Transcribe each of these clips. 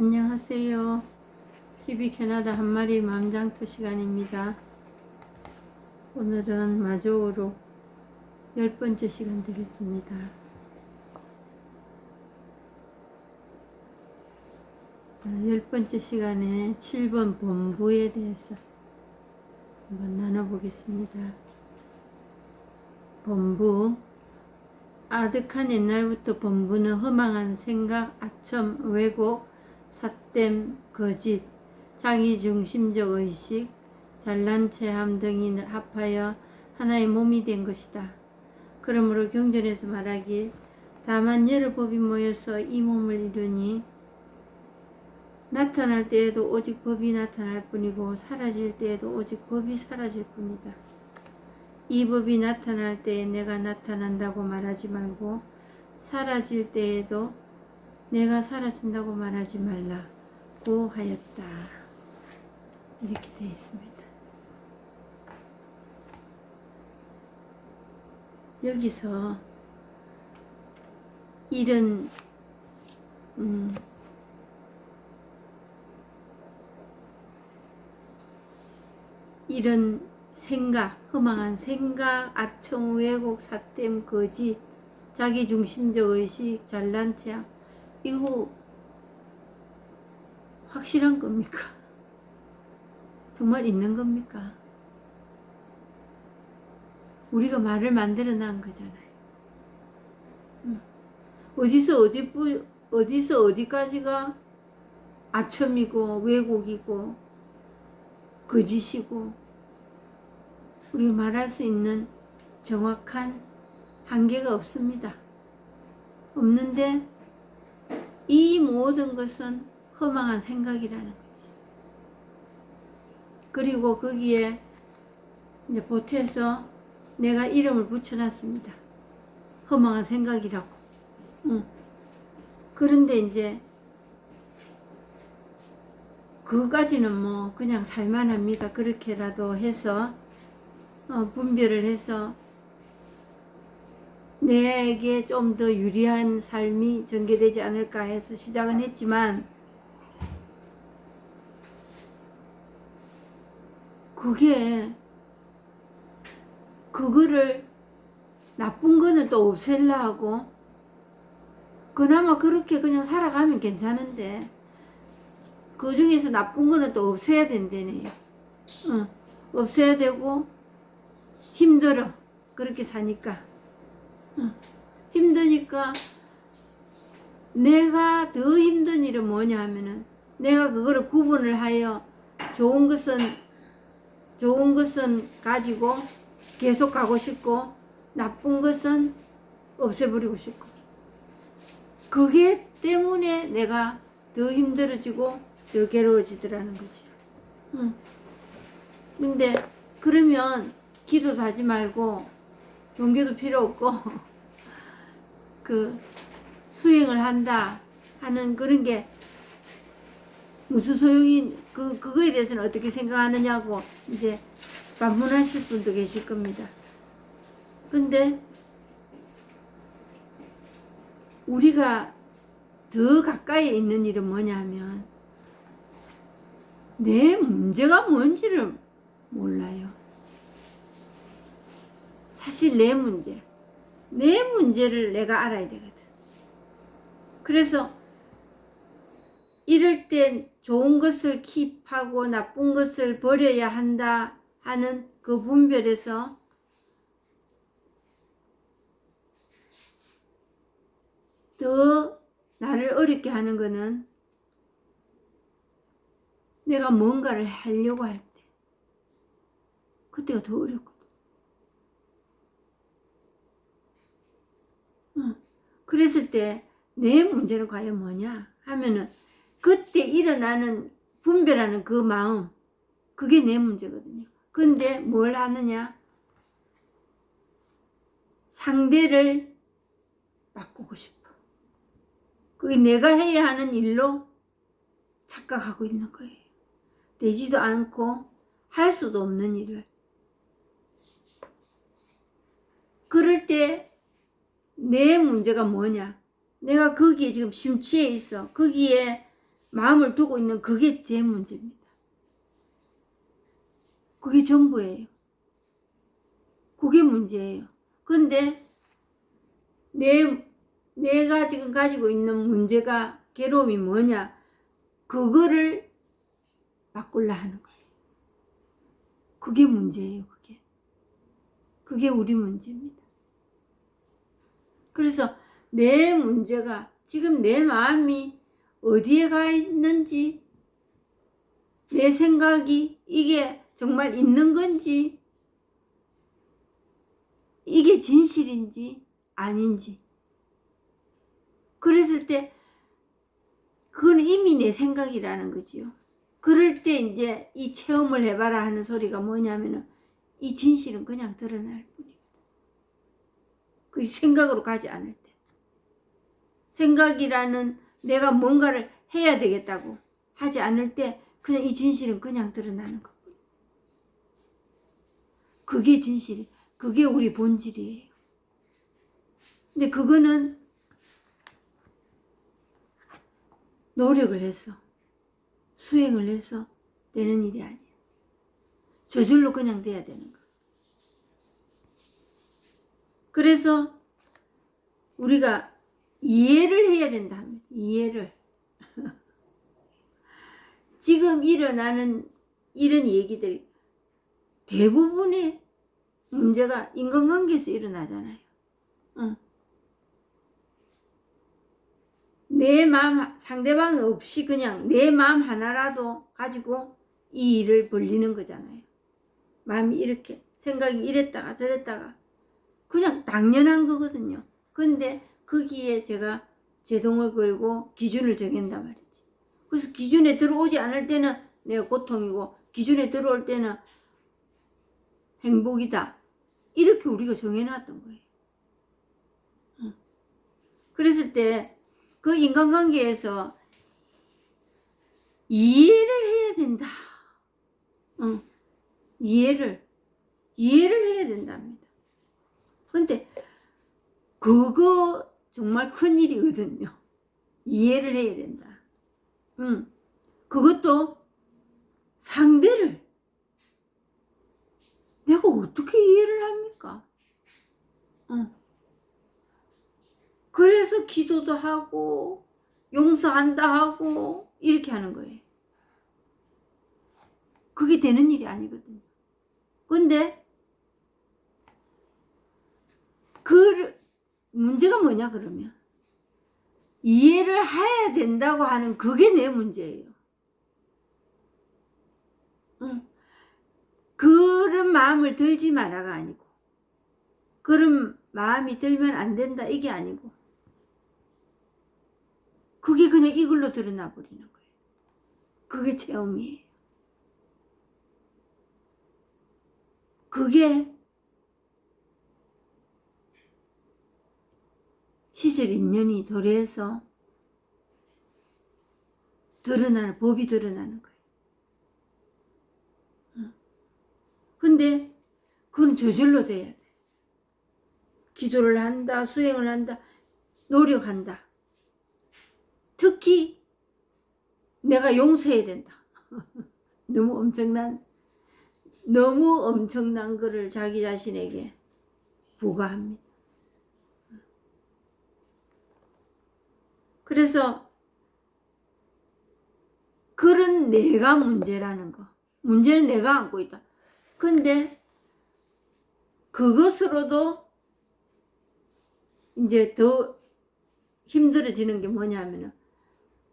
안녕하세요. TV 캐나다 한 마리 맘장터 시간입니다. 오늘은 마조우로 10번째 시간 되겠습니다. 열 번째 시간에 7번 범부에 대해서 한번 나눠보겠습니다. 범부. 아득한 옛날부터 범부는 허망한 생각, 아첨, 왜곡, 삿댐, 거짓, 자기중심적 의식, 잘난 체함 등이 합하여 하나의 몸이 된 것이다. 그러므로 경전에서 말하길 다만 여러 법이 모여서 이 몸을 이루니 나타날 때에도 오직 법이 나타날 뿐이고 사라질 때에도 오직 법이 사라질 뿐이다. 이 법이 나타날 때에 내가 나타난다고 말하지 말고 사라질 때에도 내가 사라진다고 말하지 말라고 하였다. 이렇게 되어 있습니다. 여기서 이런 이런 생각, 허망한 생각, 아청, 왜곡, 삿댐, 거짓, 자기중심적 의식, 잘난 체함, 이거 확실한 겁니까? 정말 있는 겁니까? 우리가 말을 만들어 난 거잖아요. 어디서 어디까지가 아첨이고 왜곡이고 거짓이고 우리가 말할 수 있는 정확한 한계가 없습니다. 없는데 이 모든 것은 허망한 생각이라는 거지. 그리고 거기에 이제 보태서 내가 이름을 붙여놨습니다. 허망한 생각이라고. 그런데 이제 그거까지는 뭐 그냥 살만합니다. 그렇게라도 해서 분별을 해서 내게 좀 더 유리한 삶이 전개되지 않을까 해서 시작은 했지만 그거를 나쁜 거는 또 없애려 하고 그나마 그렇게 그냥 살아가면 괜찮은데 그 중에서 나쁜 거는 또 없애야 된다네요. 없애야 되고 힘들어. 그렇게 사니까 힘드니까 내가 더 힘든 일은 뭐냐 하면은 내가 그거를 구분을 하여 좋은 것은 가지고 계속 가고 싶고 나쁜 것은 없애버리고 싶고 그게 때문에 내가 더 힘들어지고 더 괴로워지더라는 거지. 근데 그러면 기도도 하지 말고 종교도 필요 없고 그 수행을 한다 하는 그런 게 무슨 소용이 그거에 대해서는 어떻게 생각하느냐고 이제 반문하실 분도 계실 겁니다. 근데 우리가 더 가까이에 있는 일은 뭐냐면 내 문제가 뭔지를 몰라요. 사실 내 문제를 내가 알아야 되거든. 그래서 이럴 땐 좋은 것을 킵하고 나쁜 것을 버려야 한다 하는 그 분별에서 더 나를 어렵게 하는 거는 내가 뭔가를 하려고 할 때 그때가 더 어렵거든. 그랬을 때 내 문제는 과연 뭐냐 하면은 그때 일어나는 분별하는 그 마음 그게 내 문제거든요. 근데 뭘 하느냐 상대를 바꾸고 싶어. 그게 내가 해야 하는 일로 착각하고 있는 거예요. 되지도 않고 할 수도 없는 일을. 그럴 때 내 문제가 뭐냐? 내가 거기에 지금 심취해 있어. 거기에 마음을 두고 있는 그게 제 문제입니다. 그게 전부예요. 그게 문제예요. 근데 내가 지금 가지고 있는 문제가 괴로움이 뭐냐? 그거를 바꾸려 하는 거예요. 그게 문제예요. 그게 우리 문제입니다. 그래서 내 문제가 지금 내 마음이 어디에 가 있는지, 내 생각이 이게 정말 있는 건지, 이게 진실인지 아닌지, 그랬을 때 그건 이미 내 생각이라는 거지요. 그럴 때 이제 이 체험을 해봐라 하는 소리가 뭐냐면은 이 진실은 그냥 드러날 뿐입니다. 그 생각으로 가지 않을 때, 생각이라는 내가 뭔가를 해야 되겠다고 하지 않을 때 그냥 이 진실은 그냥 드러나는 것뿐. 그게 진실이, 그게 우리 본질이에요. 근데 그거는 노력을 해서 수행을 해서 되는 일이 아니에요. 저절로 그냥 돼야 되는 거예요. 그래서 우리가 이해를 해야 된다 합니다. 이해를. 지금 일어나는 이런 얘기들이 대부분의 문제가 인간관계에서 일어나잖아요. 내 마음, 상대방 없이 그냥 내 마음 하나라도 가지고 이 일을 벌리는 거잖아요. 마음이 이렇게, 생각이 이랬다가 저랬다가 그냥 당연한 거거든요. 근데 거기에 제가 제동을 걸고 기준을 정한단 말이지. 그래서 기준에 들어오지 않을 때는 내가 고통이고 기준에 들어올 때는 행복이다. 이렇게 우리가 정해놨던 거예요. 그랬을 때 그 인간관계에서 이해를 해야 된다. 이해를 해야 된답니다. 근데 그거 정말 큰일이거든요. 이해를 해야 된다. 그것도 상대를 내가 어떻게 이해를 합니까? 그래서 기도도 하고 용서한다 하고 이렇게 하는 거예요. 그게 되는 일이 아니거든요. 근데 그 문제가 뭐냐 그러면 이해를 해야 된다고 하는 그게 내 문제예요. 그런 마음을 들지 마라가 아니고, 그런 마음이 들면 안 된다 이게 아니고, 그게 그냥 이걸로 드러나 버리는 거예요. 그게 체험이에요. 그게 시절 인연이 도래해서 드러나는, 법이 드러나는 거예요. 근데 그건 저절로 돼야 돼. 기도를 한다, 수행을 한다, 노력한다. 특히 내가 용서해야 된다. 너무 엄청난 거를 자기 자신에게 부과합니다. 그래서 그런 내가 문제라는 거. 문제는 내가 안고 있다. 근데 그것으로도 이제 더 힘들어지는 게 뭐냐면은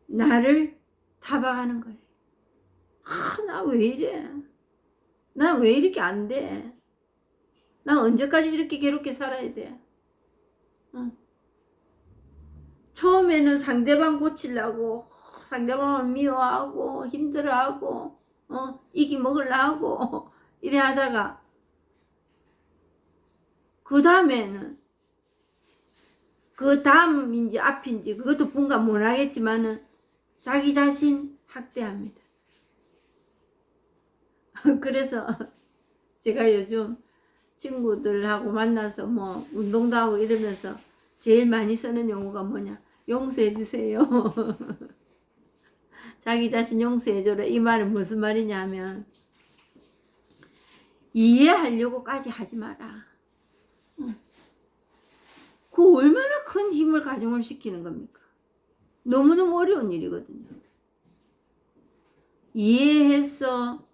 나를 타박하는 거예요. 나 왜 이래? 나 왜 이렇게 안 돼? 나 언제까지 이렇게 괴롭게 살아야 돼? 처음에는 상대방 고치려고 상대방을 미워하고 힘들어하고 이기 먹으려고 하고 이래 하다가 그 다음에는 그 다음인지 앞인지 그것도 분간 못 하겠지만은 자기 자신 학대합니다. 그래서 제가 요즘 친구들하고 만나서 뭐 운동도 하고 이러면서 제일 많이 쓰는 용어가 뭐냐? 용서해 주세요. 자기 자신 용서해줘라. 이 말은 무슨 말이냐면 이해하려고까지 하지 마라. 그 얼마나 큰 힘을 가중을 시키는 겁니까? 너무너무 어려운 일이거든요. 이해해서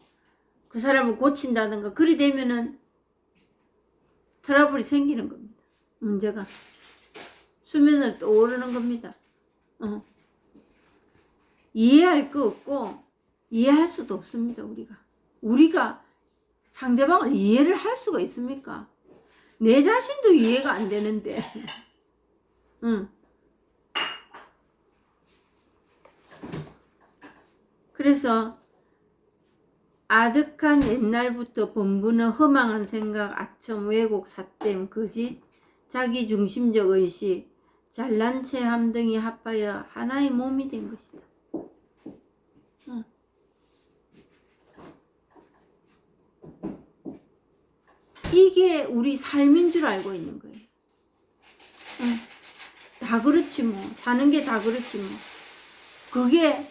그 사람을 고친다든가 그리 되면은 트러블이 생기는 겁니다. 문제가 수면을 떠오르는 겁니다. 이해할 거 없고 이해할 수도 없습니다. 우리가 상대방을 이해를 할 수가 있습니까? 내 자신도 이해가 안 되는데 그래서 아득한 옛날부터 본부는 허망한 생각, 아첨, 왜곡, 삿됨, 거짓, 자기중심적 의식, 잘난 체함 등이 합하여 하나의 몸이 된 것이다. 이게 우리 삶인 줄 알고 있는 거예요. 다 그렇지 뭐. 사는 게 다 그렇지 뭐. 그게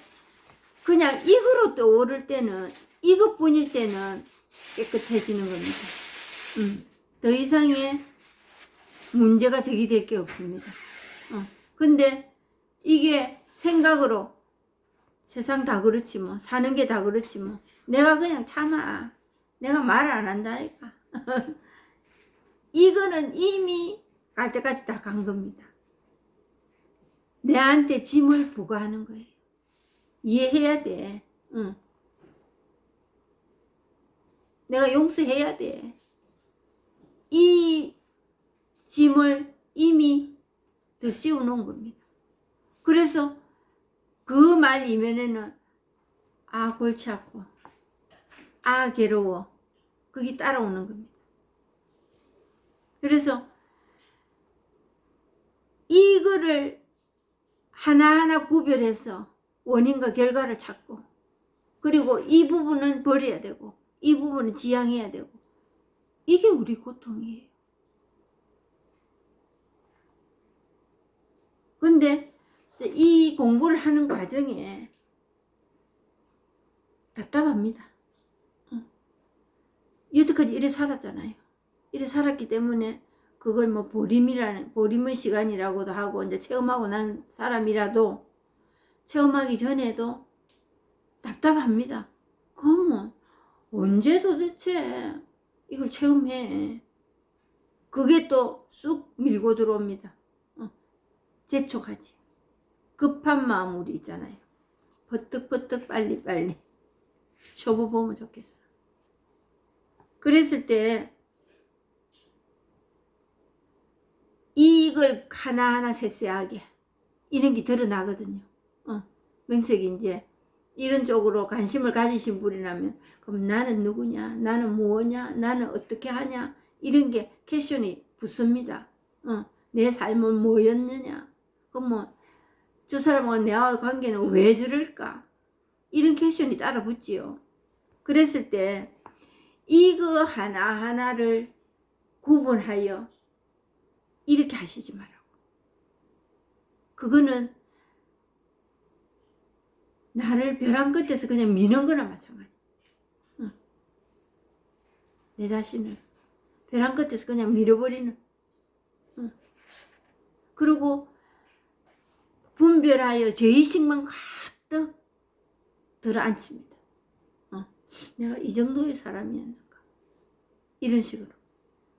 그냥 이거로 떠오를 때는, 이것뿐일 때는 깨끗해지는 겁니다. 더 이상의 문제가 제기될 게 없습니다. 근데 이게 생각으로 세상 다 그렇지 뭐. 사는 게 다 그렇지 뭐. 내가 그냥 참아. 내가 말 안 한다니까. 이거는 이미 갈 때까지 다 간 겁니다. 내한테 짐을 부과하는 거예요. 이해해야 돼. 내가 용서해야 돼. 이 짐을 이미 더 씌워놓은 겁니다. 그래서 그 말 이면에는 아 골치 아파, 아 괴로워, 그게 따라오는 겁니다. 그래서 이거를 하나하나 구별해서 원인과 결과를 찾고, 그리고 이 부분은 버려야 되고 이 부분은 지양해야 되고, 이게 우리 고통이에요. 근데 이 공부를 하는 과정에 답답합니다. 여태까지 이래 살았잖아요. 이래 살았기 때문에 그걸 뭐 보림의 시간이라고도 하고, 이제 체험하고 난 사람이라도 체험하기 전에도 답답합니다. 그러면 언제 도대체 이걸 체험해? 그게 또 쑥 밀고 들어옵니다. 재촉하지. 급한 마음 우리 있잖아요. 버뜩버뜩 빨리빨리 쇼부 보면 좋겠어. 그랬을 때 이걸 하나하나 세세하게 이런 게 드러나거든요. 명색이 이제 이런 쪽으로 관심을 가지신 분이라면, 그럼 나는 누구냐, 나는 뭐냐, 나는 어떻게 하냐, 이런 게 퀘션이 붙습니다. 내 삶은 뭐였느냐, 그럼 뭐 저 사람과 내와의 관계는 왜 저럴까, 이런 퀘션이 따라 붙지요. 그랬을 때 이거 하나하나를 구분하여 이렇게 하시지 말라고. 그거는 나를 벼랑 끝에서 그냥 미는 거나 마찬가지. 내 자신을 벼랑 끝에서 그냥 밀어버리는. 그리고 분별하여 죄의식만 가득 들어앉힙니다. 내가 이 정도의 사람이었는가, 이런 식으로.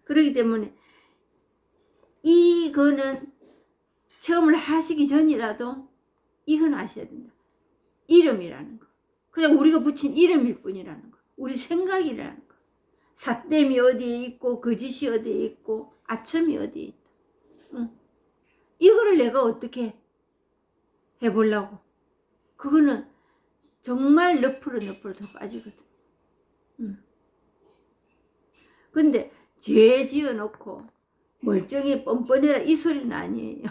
그렇기 때문에 이거는 체험을 하시기 전이라도 이건 아셔야 된다. 이름이라는 거, 그냥 우리가 붙인 이름일 뿐이라는 거, 우리 생각이라는 거, 삿됨이 어디에 있고 거짓이 어디에 있고 아첨이 어디에 있다. 이거를 내가 어떻게 해보려고. 그거는 정말 너프로 더 빠지거든. 근데 죄 지어놓고 멀쩡히 뻔뻔해라 이 소리는 아니에요.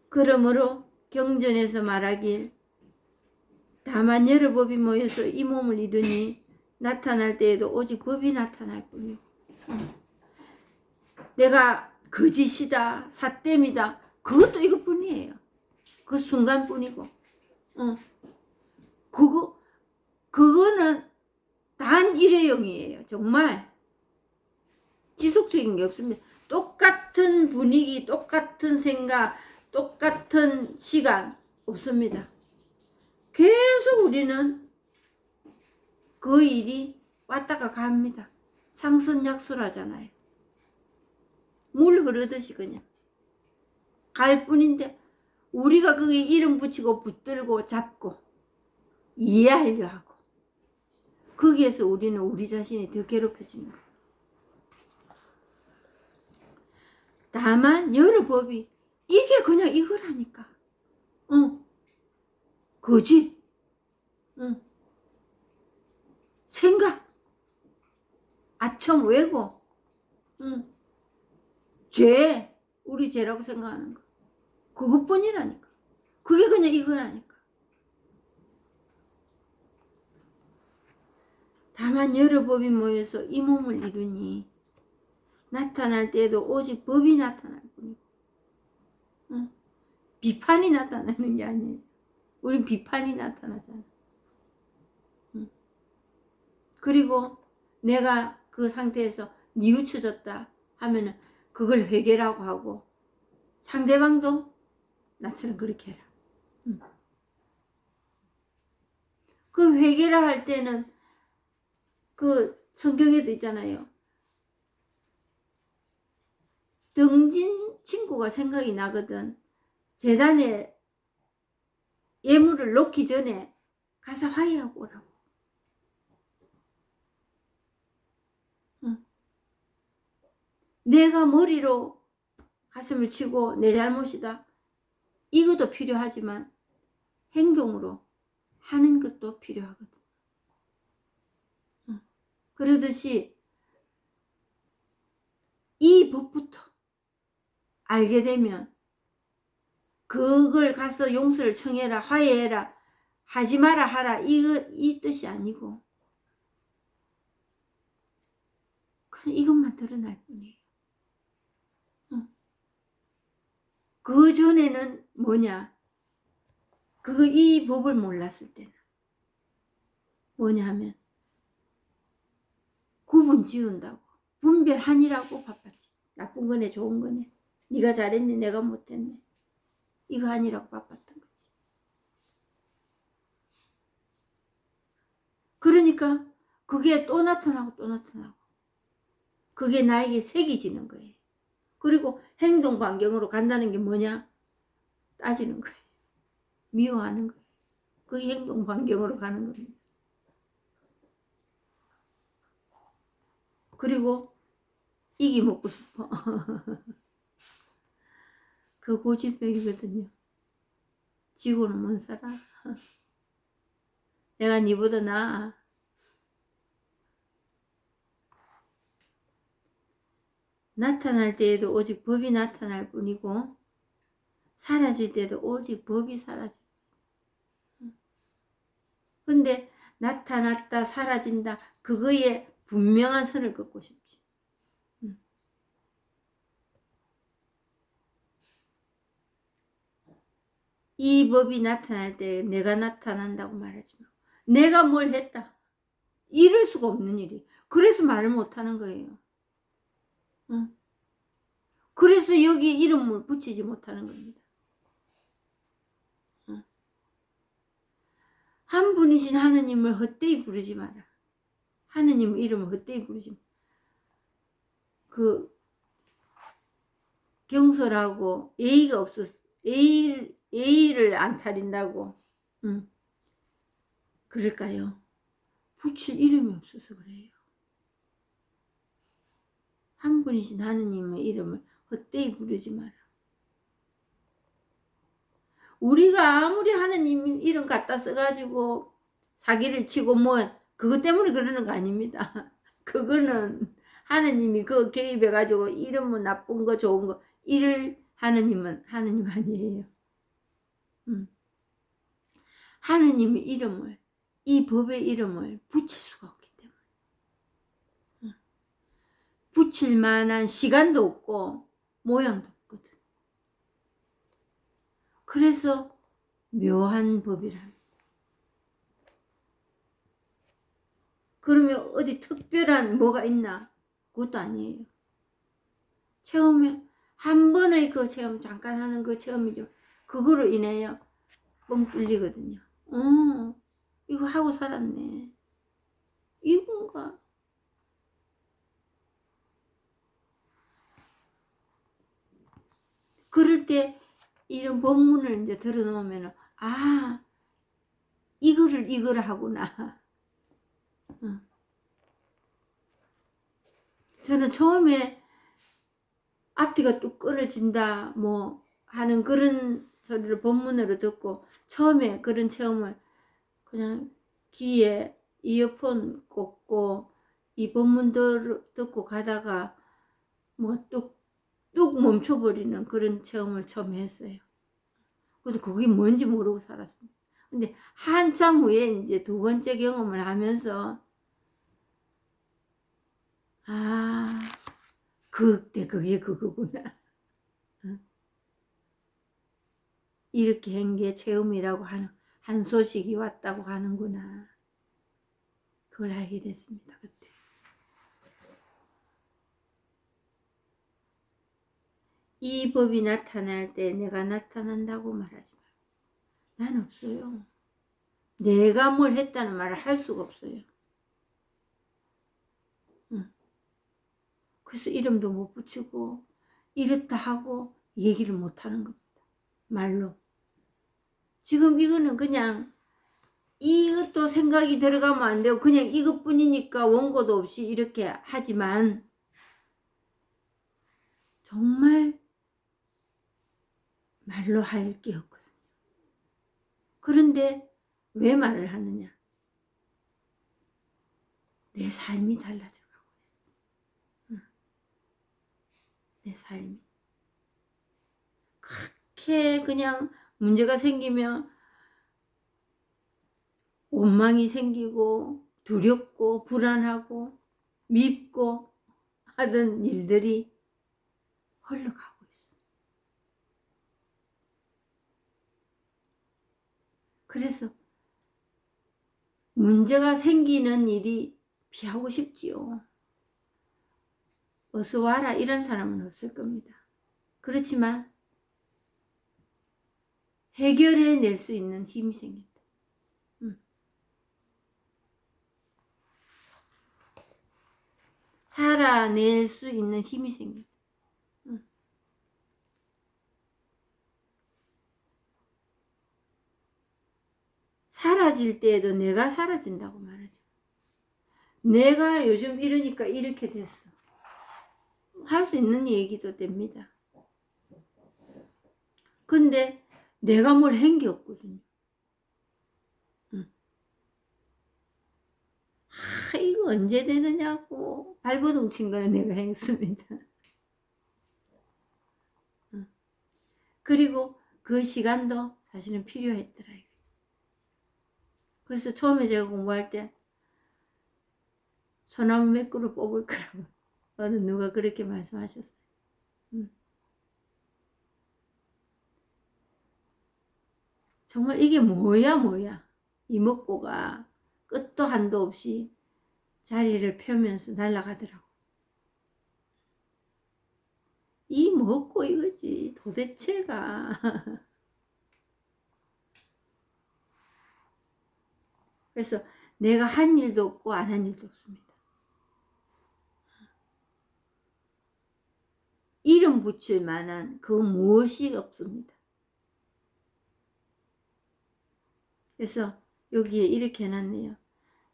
그러므로 경전에서 말하길, 다만 여러 법이 모여서 이 몸을 이루니 나타날 때에도 오직 법이 나타날 뿐이고, 내가 거짓이다, 삿됨이다, 그것도 이것뿐이에요. 그 순간뿐이고. 그거는 단 일회용이에요. 정말 지속적인 게 없습니다. 똑같은 분위기, 똑같은 생각, 똑같은 시간 없습니다. 계속 우리는 그 일이 왔다가 갑니다. 상선약수라잖아요. 물 흐르듯이 그냥 갈 뿐인데, 우리가 거기에 이름 붙이고 붙들고 잡고 이해하려 하고, 거기에서 우리는 우리 자신이 더 괴롭혀지는 거예요. 다만 여러 법이 이게 그냥 이거라니까. 거짓, 생각, 아첨, 왜곡, 죄, 우리 죄라고 생각하는 거, 그것뿐이라니까. 그게 그냥 이거라니까. 다만 여러 법이 모여서 이 몸을 이루니 나타날 때에도 오직 법이 나타날 뿐이고, 비판이 나타나는 게 아니에요. 우린 비판이 나타나잖아. 그리고 내가 그 상태에서 뉘우쳐졌다 하면은 그걸 회개라고 하고, 상대방도 나처럼 그렇게 해라. 그 회개라 할 때는 그 성경에도 있잖아요. 등진 친구가 생각이 나거든. 제단에 예물을 놓기 전에 가서 화해하고 오라고. 내가 머리로 가슴을 치고 내 잘못이다, 이것도 필요하지만 행동으로 하는 것도 필요하거든. 그러듯이 이 법부터 알게 되면 그걸 가서 용서를 청해라, 화해해라, 하지 마라, 하라, 이 뜻이 아니고 그냥 이것만 드러날 뿐이에요. 그 전에는 뭐냐, 이 법을 몰랐을 때는 뭐냐 하면 구분 지운다고, 분별하니라고 바빴지. 나쁜 거네, 좋은 거네, 네가 잘했네, 내가 못했네, 이거 아니라고 바빴던 거지. 그러니까 그게 또 나타나고 또 나타나고, 그게 나에게 색이 지는 거예요. 그리고 행동 반경으로 간다는 게 뭐냐, 따지는 거예요. 미워하는 거예요. 그게 행동 반경으로 가는 겁니다. 그리고 이기 먹고 싶어. 그 고집병이거든요. 지고는 못 살아. 내가 니보다 나아. 나타날 때에도 오직 법이 나타날 뿐이고, 사라질 때도 오직 법이 사라질 뿐. 근데 나타났다 사라진다, 그거에 분명한 선을 긋고 싶지. 이 법이 나타날 때 내가 나타난다고 말하지 마. 내가 뭘 했다, 이럴 수가 없는 일이. 그래서 말을 못하는 거예요. 그래서 여기 이름을 붙이지 못하는 겁니다. 한 분이신 하느님을 헛되이 부르지 마라. 하느님 이름을 헛되이 부르지 마라. 그 경솔하고 예의가 없어서 예의를 안 차린다고 그럴까요? 붙일 이름이 없어서 그래요. 한 분이신 하느님의 이름을 헛되이 부르지 마라. 우리가 아무리 하느님 이름 갖다 써가지고 사기를 치고 뭐 그것 때문에 그러는 거 아닙니다. 그거는 하느님이 그 개입해가지고 이름은 나쁜 거 좋은 거 이를 하느님은 하느님 아니에요. 하느님의 이름을, 이 법의 이름을 붙일 수가 없기 때문에. 붙일 만한 시간도 없고 모양도 없거든. 그래서 묘한 법이랍니다. 그러면 어디 특별한 뭐가 있나? 그것도 아니에요. 체험에 한 번의 그 체험, 잠깐 하는 그 체험이죠. 그거로 인해요 뻥 뚫리거든요. 이거 하고 살았네. 이건가? 그럴 때 이런 본문을 이제 들어놓으면 이거를 하구나. 저는 처음에 앞뒤가 뚝 끊어진다 뭐 하는 그런 소리를 본문으로 듣고 처음에 그런 체험을 그냥 귀에 이어폰 꽂고 이 본문 듣고 가다가 뭐 뚝 멈춰버리는 그런 체험을 처음 했어요. 근데 그게 뭔지 모르고 살았습니다. 근데 한참 후에 이제 두 번째 경험을 하면서 그때 그게 그거구나. 이렇게 한 게 체험이라고 하는 한 소식이 왔다고 하는구나. 그걸 알게 됐습니다. 그때. 이 법이 나타날 때 내가 나타난다고 말하지 말고. 난 없어요. 내가 뭘 했다는 말을 할 수가 없어요. 그래서 이름도 못 붙이고 이렇다 하고 얘기를 못 하는 겁니다. 말로. 지금 이거는 그냥 이것도 생각이 들어가면 안 되고 그냥 이것뿐이니까 원고도 없이 이렇게 하지만 정말 말로 할 게 없거든요. 그런데 왜 말을 하느냐? 내 삶이 달라져 가고 있어. 내 삶이. 그렇게 그냥 문제가 생기면 원망이 생기고 두렵고 불안하고 밉고 하던 일들이 흘러가고 있어. 그래서 문제가 생기는 일이 피하고 싶지요. 어서 와라 이런 사람은 없을 겁니다. 그렇지만 해결해낼 수 있는 힘이 생긴다. 살아낼 수 있는 힘이 생긴다. 사라질 때에도 내가 사라진다고 말하죠. 내가 요즘 이러니까 이렇게 됐어. 할 수 있는 얘기도 됩니다. 근데 내가 뭘 한 게 없거든요. 이거 언제 되느냐고 발버둥 친 거는 내가 했습니다. 그리고 그 시간도 사실은 필요했더라. 그래서 처음에 제가 공부할 때 소나무 몇 그루 뽑을 거라고 어느 누가 그렇게 말씀하셨어요. 정말 이게 뭐야 이먹고가 끝도 한도 없이 자리를 펴면서 날아가더라고. 이 먹고 이거지 도대체가. 그래서 내가 한 일도 없고 안 한 일도 없습니다. 이름 붙일 만한 그 무엇이 없습니다. 그래서 여기에 이렇게 해놨네요.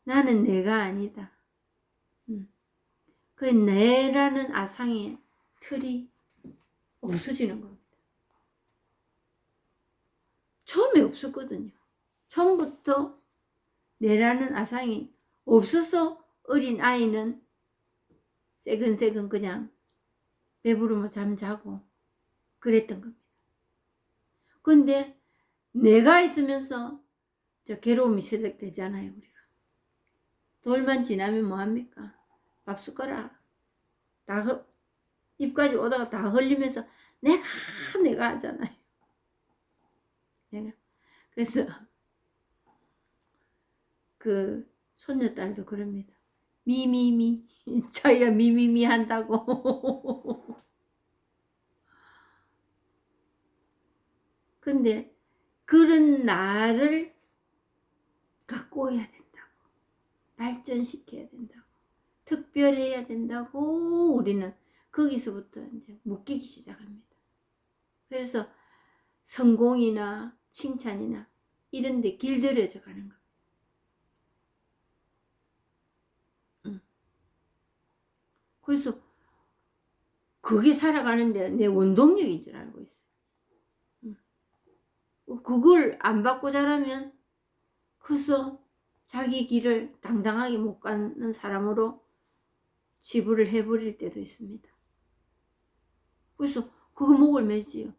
나는 내가 아니다. 그 내라는 아상의 틀이 없어지는 겁니다. 처음에 없었거든요. 처음부터 내라는 아상이 없어서 어린 아이는 새근새근 그냥 배부르면 잠자고 그랬던 겁니다. 근데 내가 있으면서 저 괴로움이 시작되잖아요. 우리가 돌만 지나면 뭐합니까? 밥숟가락 다 입까지 오다가 다 흘리면서 내가 하잖아요. 내가. 그래서 그 손녀딸도 그럽니다. 미미미. 자기가 미미미 한다고. 근데 그런 나를 갖고 해야 된다고. 발전시켜야 된다고. 특별해야 된다고 우리는 거기서부터 이제 묶이기 시작합니다. 그래서 성공이나 칭찬이나 이런 데 길들여져 가는 거. 그래서 그게 살아가는데 내 원동력인 줄 알고 있어요. 그걸 안 받고 자라면 커서 자기 길을 당당하게 못 가는 사람으로 지불을 해버릴 때도 있습니다. 그래서 그거 목을 매지요.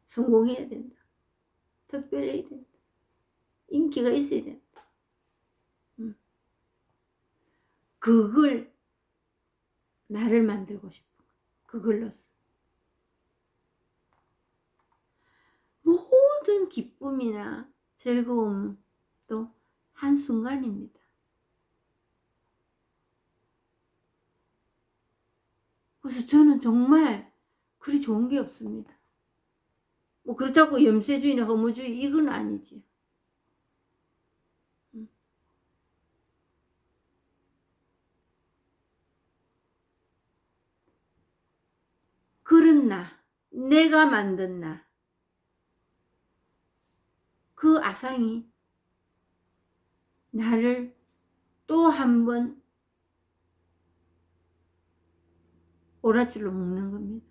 성공해야 된다. 특별해야 된다. 인기가 있어야 된다. 그걸 나를 만들고 싶어. 그걸로써 모든 기쁨이나 즐거움도 한순간입니다. 그래서 저는 정말 그리 좋은 게 없습니다. 뭐 그렇다고 염세주의나 허무주의 이건 아니지. 그런 나, 내가 만든 나, 그 아상이 나를 또 한 번 오랏줄로 묶는 겁니다.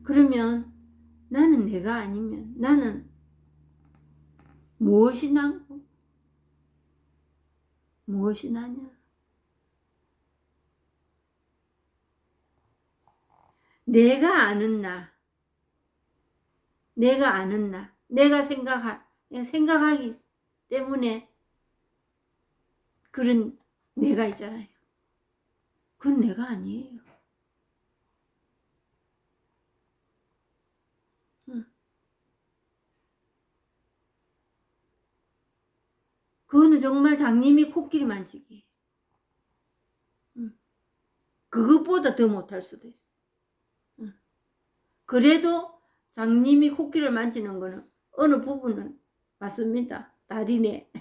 그러면 나는 내가 아니면 나는 무엇이 나고 무엇이 나냐? 내가 아는 나, 내가 아는 나, 내가 생각하기 때문에 그런 내가 있잖아요. 그건 내가 아니에요. 그거는 정말 장님이 코끼리 만지기. 그것보다 더 못할 수도 있어. 그래도 장님이 코끼리를 만지는 거는 어느 부분은 맞습니다. 다리네.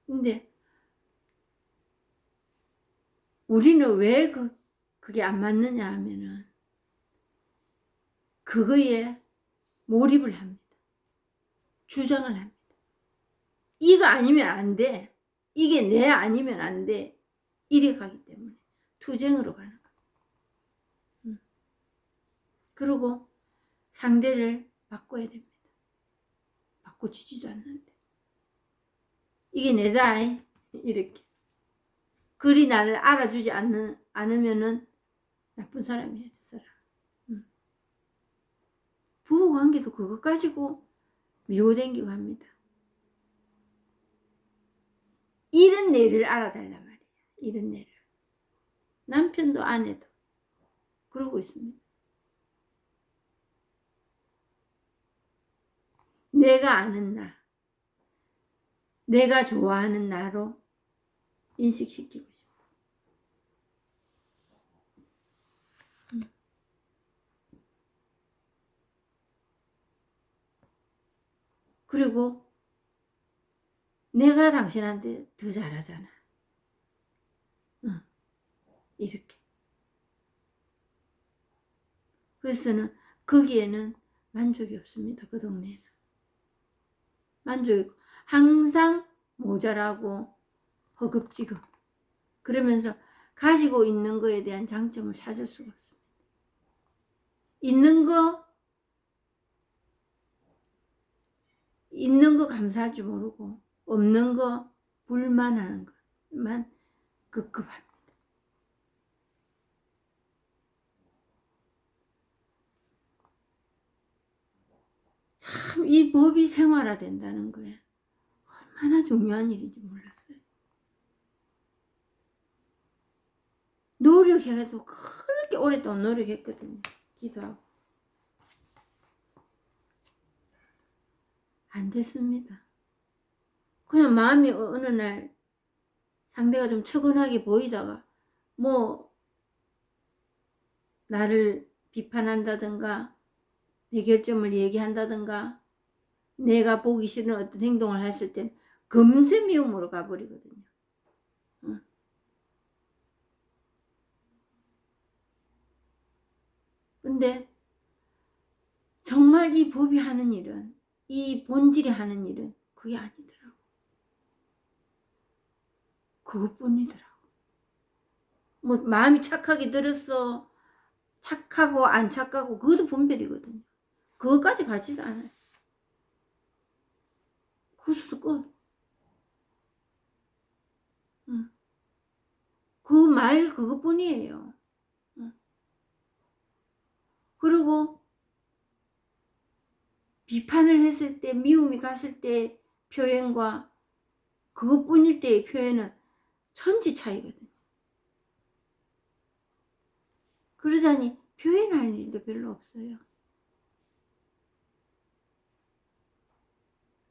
근데 우리는 왜 그게 안 맞느냐 하면은 그거에 몰입을 합니다. 주장을 합니다. 이거 아니면 안 돼. 이게 내 아니면 안 돼. 이래 가기 때문에 투쟁으로 가는 거예요. 그리고 상대를 바꿔야 됩니다. 바꿔주지도 않는데. 이게 내다. 이렇게. 그리 나를 알아주지 않으면은 나쁜 사람이야, 저 사람. 부부관계도 그것 가지고 미워댕기고 합니다. 이런 내를 알아달란 말이야. 이런 내를. 남편도 아내도 그러고 있습니다. 내가 아는 나, 내가 좋아하는 나로 인식시키고 싶어. 그리고 내가 당신한테 더 잘하잖아. 이렇게. 그래서는 거기에는 만족이 없습니다. 그 동네에는. 만족이 없고 항상 모자라고 허겁지겁. 그러면서 가지고 있는 거에 대한 장점을 찾을 수가 없습니다. 있는 거 감사할 줄 모르고 없는 거 불만하는 것만 급급합니다. 참 이 법이 생활화된다는 거야. 얼마나 중요한 일인지 몰랐어요. 노력해가지고 그렇게 오랫동안 노력했거든요. 기도하고. 안 됐습니다. 그냥 마음이 어느 날 상대가 좀 측은하게 보이다가 뭐 나를 비판한다든가 내 결점을 얘기한다든가 내가 보기 싫은 어떤 행동을 했을 땐 금세 미움으로 가버리거든요. 응. 근데 정말 이 법이 하는 일은, 이 본질이 하는 일은 그게 아니더라고. 그것뿐이더라고. 뭐 마음이 착하게 들었어, 착하고 안 착하고 그것도 분별이거든요. 그것까지 가지도 않아요. 그것도 끝. 응. 그 말 그것뿐이에요. 응. 그리고 비판을 했을 때, 미움이 갔을 때 표현과 그것뿐일 때의 표현은 천지 차이거든요. 그러자니 표현할 일도 별로 없어요.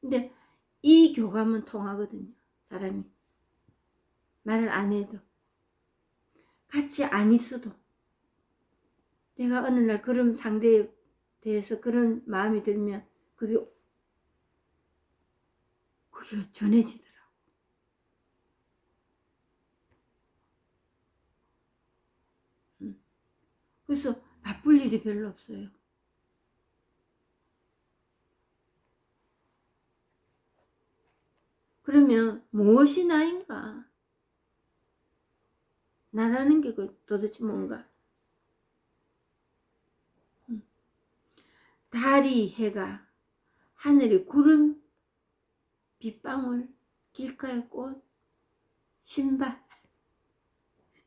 근데 이 교감은 통하거든요. 사람이 말을 안 해도, 같이 안 있어도, 내가 어느 날 그런 상대에 대해서 그런 마음이 들면 그게 전해지더라고. 그래서 바쁠 일이 별로 없어요. 그러면 무엇이 나인가? 나라는 게 도대체 뭔가? 달이, 해가, 하늘이, 구름, 빗방울, 길가의 꽃, 신발.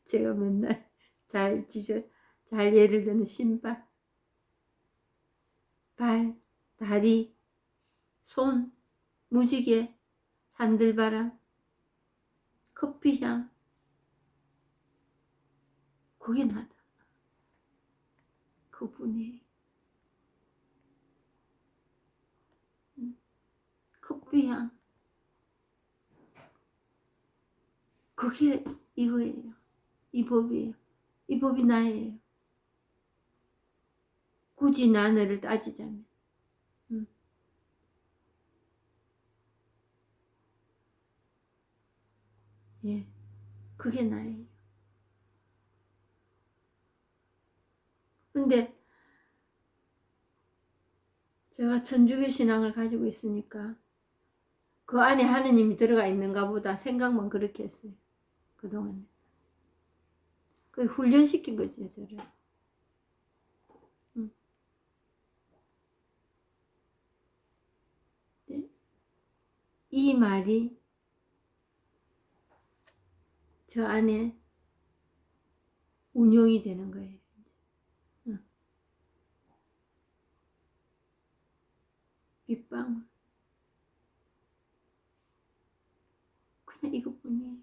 제가 맨날 잘 예를 드는 신발, 발, 다리, 손, 무지개, 산들바람, 커피향. 그게 나다. 그분이 커피향. 그게 이거예요. 이 법이에요. 이 법이 나예요. 굳이 나를 따지자면. 예, 그게 나예요. 근데 제가 천주교 신앙을 가지고 있으니까 그 안에 하느님이 들어가 있는가 보다 생각만 그렇게 했어요. 그동안에. 그 훈련시킨 거지, 저를. 네? 이 말이 저 안에 운용이 되는 거예요. 빗방울. 그냥 이것뿐이에요.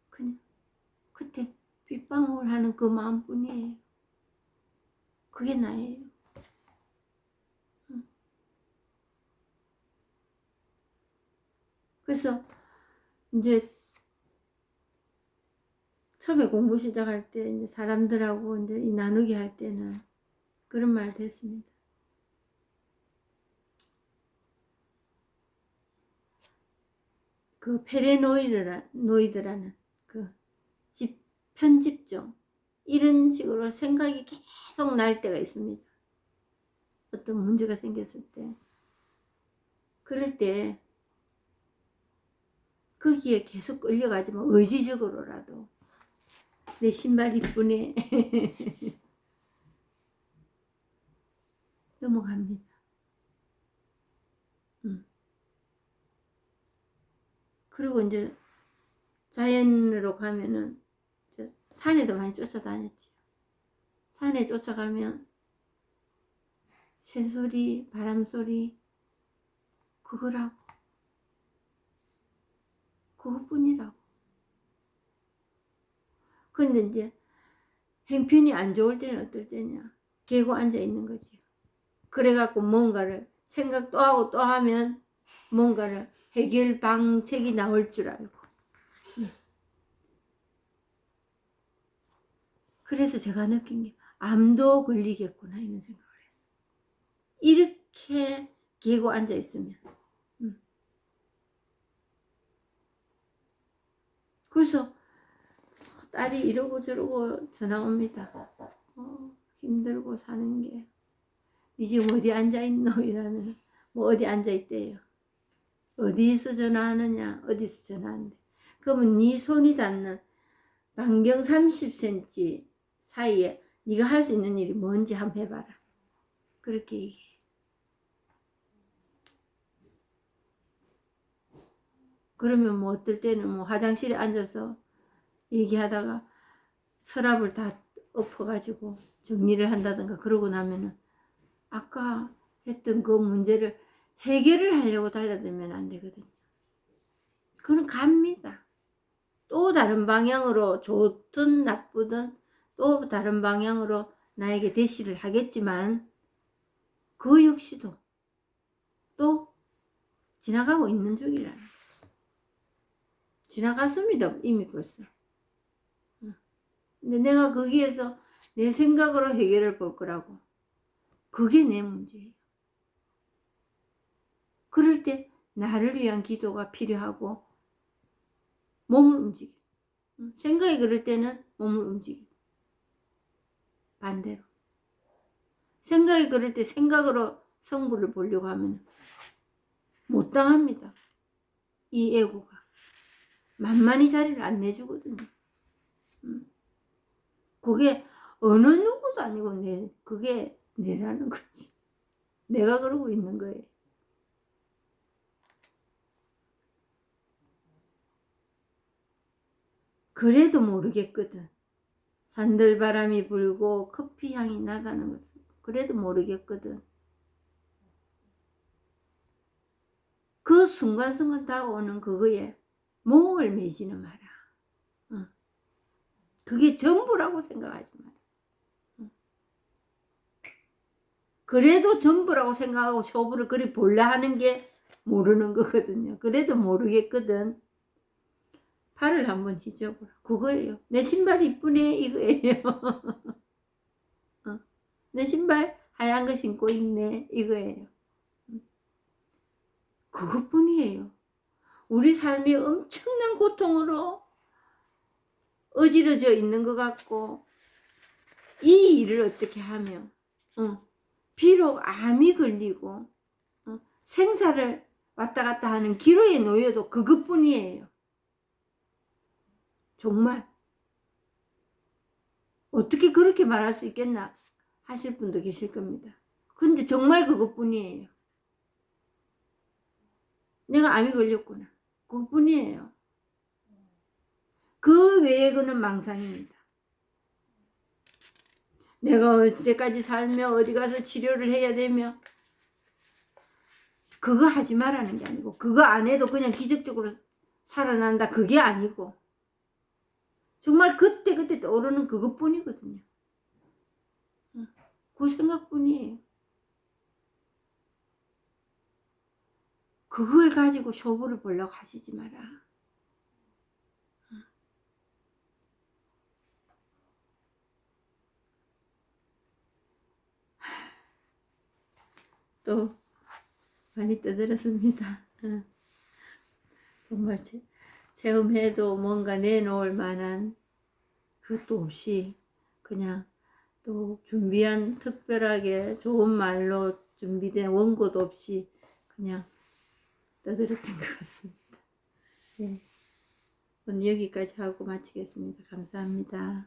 그냥 그때 빗방울 하는 그 마음뿐이에요. 그게 나예요. 그래서 이제 처음에 공부 시작할 때 이제 사람들하고 이제 이 나누기 할 때는 그런 말도 했습니다. 그 페레노이드라는 그 편집종 이런 식으로 생각이 계속 날 때가 있습니다. 어떤 문제가 생겼을 때. 그럴 때 거기에 계속 끌려가지만 의지적으로라도 내 신발 이쁘네 넘어갑니다. 그리고 이제 자연으로 가면은 산에도 많이 쫓아다녔지. 산에 쫓아가면 새소리, 바람소리 그거라고. 그것뿐이라고. 근데 이제 행편이 안 좋을 때는 어떨 때냐? 개고 앉아 있는 거지. 그래갖고 뭔가를 생각 또 하고 또 하면 뭔가를 해결 방책이 나올 줄 알고. 그래서 제가 느낀 게 암도 걸리겠구나 이런 생각을 했어요. 이렇게 개고 앉아 있으면. 그래서 딸이 이러고 저러고 전화 옵니다. 힘들고 사는 게. 니 지금 어디 앉아있노? 이러면 뭐 어디 앉아있대요. 어디서 전화하느냐? 어디서 전화한대. 그러면 니 손이 닿는 반경 30cm 사이에 네가 할 수 있는 일이 뭔지 한번 해봐라. 그렇게 얘기해. 그러면 뭐 어떨 때는 뭐 화장실에 앉아서 얘기하다가 서랍을 다 엎어가지고 정리를 한다든가 그러고 나면은 아까 했던 그 문제를 해결을 하려고 달려들면 안 되거든요. 그건 갑니다. 또 다른 방향으로 좋든 나쁘든 또 다른 방향으로 나에게 대시를 하겠지만 그 역시도 또 지나가고 있는 중이라는 거죠. 지나갔습니다. 이미 벌써. 근데 내가 거기에서 내 생각으로 해결을 볼 거라고. 그게 내 문제예요. 그럴 때 나를 위한 기도가 필요하고 몸을 움직여. 생각이 그럴 때는 몸을 움직여. 반대로. 생각이 그럴 때 생각으로 성부를 보려고 하면 못 당합니다. 이 애고가. 만만히 자리를 안 내주거든요. 그게 어느 누구도 아니고 그게 내라는 거지. 내가 그러고 있는 거예요. 그래도 모르겠거든. 산들바람이 불고 커피 향이 나다는 것을 그래도 모르겠거든. 그 순간순간 다가오는 그거에 몽을 매지는 마라. 그게 전부라고 생각하지 마라. 그래도 전부라고 생각하고 쇼부를 그리 볼라 하는 게 모르는 거거든요. 그래도 모르겠거든. 팔을 한번 휘저어보라. 그거예요. 내 신발 이쁘네 이거예요. 내 신발 하얀 거 신고 있네 이거예요. 그것뿐이에요. 우리 삶이 엄청난 고통으로 어지러져 있는 것 같고 이 일을 어떻게 하면 비록 암이 걸리고 생사를 왔다 갔다 하는 기로에 놓여도 그것뿐이에요. 정말 어떻게 그렇게 말할 수 있겠나 하실 분도 계실 겁니다. 근데 정말 그것뿐이에요. 내가 암이 걸렸구나. 그것뿐이에요. 그 외의 거는 망상입니다. 내가 언제까지 살며 어디 가서 치료를 해야 되며 그거 하지 말라는 게 아니고 그거 안 해도 그냥 기적적으로 살아난다 그게 아니고 정말 그때그때 떠오르는 그것뿐이거든요. 그 생각뿐이에요. 그걸 가지고 쇼부를 보려고 하시지 마라. 또 많이 떠들었습니다. 정말 체험해도 뭔가 내놓을 만한 그것도 없이 그냥 또 준비한 특별하게 좋은 말로 준비된 원고도 없이 그냥 떠들었던 것 같습니다. 네. 오늘 여기까지 하고 마치겠습니다. 감사합니다.